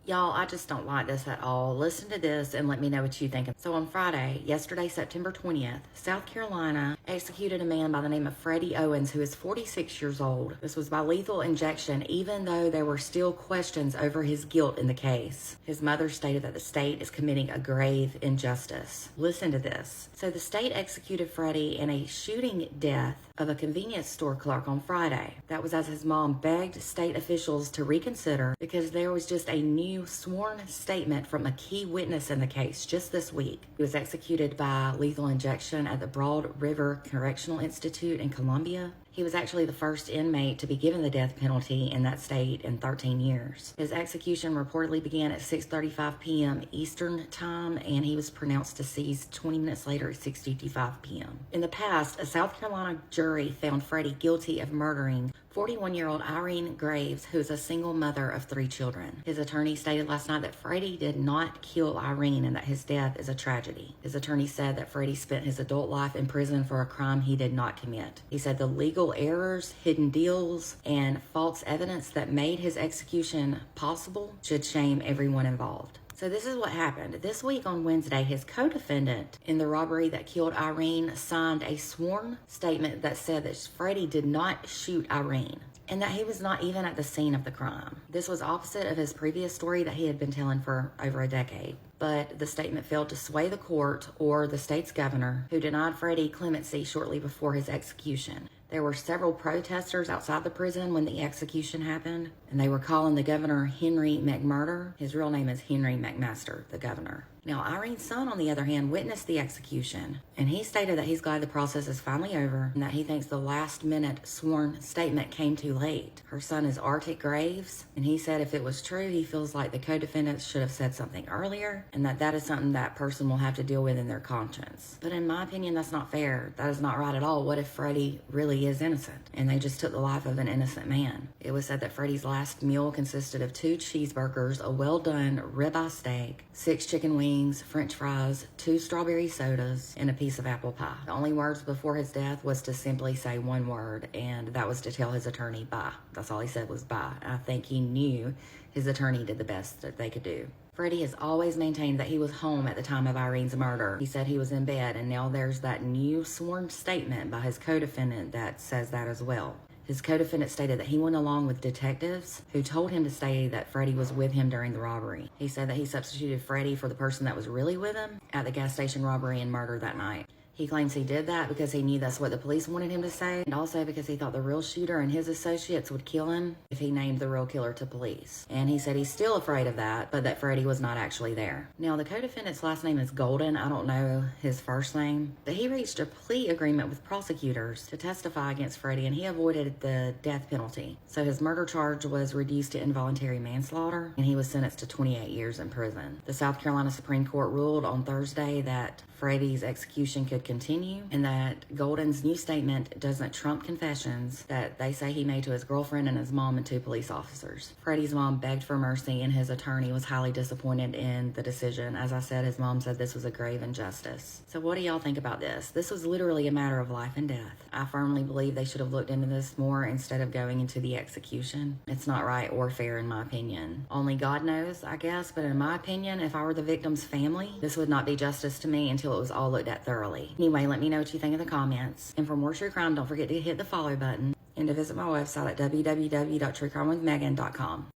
Y'all, I just don't like this at all. Listen to this and let me know what you think. So on Friday, yesterday, September 20th, South Carolina executed a man by the name of Freddie Owens, who is 46 years old. This was by lethal injection, even though there were still questions over his guilt in the case. His mother stated that the state is committing a grave injustice. Listen to this. So the state executed Freddie in a shooting death of a convenience store clerk on Friday. That was as his mom begged state officials to reconsider because there was just a new sworn statement from a key witness in the case just this week. He was executed by lethal injection at the Broad River Correctional Institute in Columbia. He was actually the first inmate to be given the death penalty in that state in 13 years. His execution reportedly began at 6:35 p.m. Eastern Time, and he was pronounced deceased 20 minutes later at 6:55 p.m. In the past, a South Carolina jury found Freddie guilty of murdering 41-year-old Irene Graves, who is a single mother of 3 children. His attorney stated last night that Freddie did not kill Irene and that his death is a tragedy. His attorney said that Freddie spent his adult life in prison for a crime he did not commit. He said the legal errors, hidden deals, and false evidence that made his execution possible should shame everyone involved. So this is what happened. This week on Wednesday, his co-defendant in the robbery that killed Irene signed a sworn statement that said that Freddie did not shoot Irene and that he was not even at the scene of the crime. This was opposite of his previous story that he had been telling for over a decade. But the statement failed to sway the court or the state's governor, who denied Freddie clemency shortly before his execution. There were several protesters outside the prison when the execution happened, and they were calling the governor Henry McMurder. His real name is Henry McMaster, the governor. Now, Irene's son, on the other hand, witnessed the execution, and he stated that he's glad the process is finally over and that he thinks the last-minute sworn statement came too late. Her son is Arctic Graves, and he said if it was true, he feels like the co-defendants should have said something earlier, and that is something that person will have to deal with in their conscience. But in my opinion, that's not fair. That is not right at all. What if Freddie really is innocent, and they just took the life of an innocent man? It was said that Freddie's last meal consisted of 2 cheeseburgers, a well-done ribeye steak, 6 chicken wings, French fries, 2 strawberry sodas, and a piece of apple pie. The only words before his death was to simply say one word, and that was to tell his attorney bye. That's all he said was bye. I think he knew his attorney did the best that they could do. Freddie has always maintained that he was home at the time of Irene's murder. He said he was in bed, and now there's that new sworn statement by his co-defendant that says that as well. His co-defendant stated that he went along with detectives who told him to say that Freddie was with him during the robbery. He said that he substituted Freddie for the person that was really with him at the gas station robbery and murder that night. He claims he did that because he knew that's what the police wanted him to say, and also because he thought the real shooter and his associates would kill him if he named the real killer to police. And he said he's still afraid of that, but that Freddie was not actually there. Now, the co-defendant's last name is Golden. I don't know his first name, but he reached a plea agreement with prosecutors to testify against Freddie, and he avoided the death penalty. So his murder charge was reduced to involuntary manslaughter, and he was sentenced to 28 years in prison. The South Carolina Supreme Court ruled on Thursday that Freddie's execution could continue, and that Golden's new statement doesn't trump confessions that they say he made to his girlfriend and his mom and 2 police officers. Freddie's mom begged for mercy, and his attorney was highly disappointed in the decision. As I said, his mom said this was a grave injustice. So what do y'all think about this? This was literally a matter of life and death. I firmly believe they should have looked into this more instead of going into the execution. It's not right or fair in my opinion. Only God knows, I guess, but in my opinion, if I were the victim's family, this would not be justice to me until it was all looked at thoroughly. Anyway, let me know what you think in the comments. And for more true crime, don't forget to hit the follow button and to visit my website at www.truecrimewithmegan.com.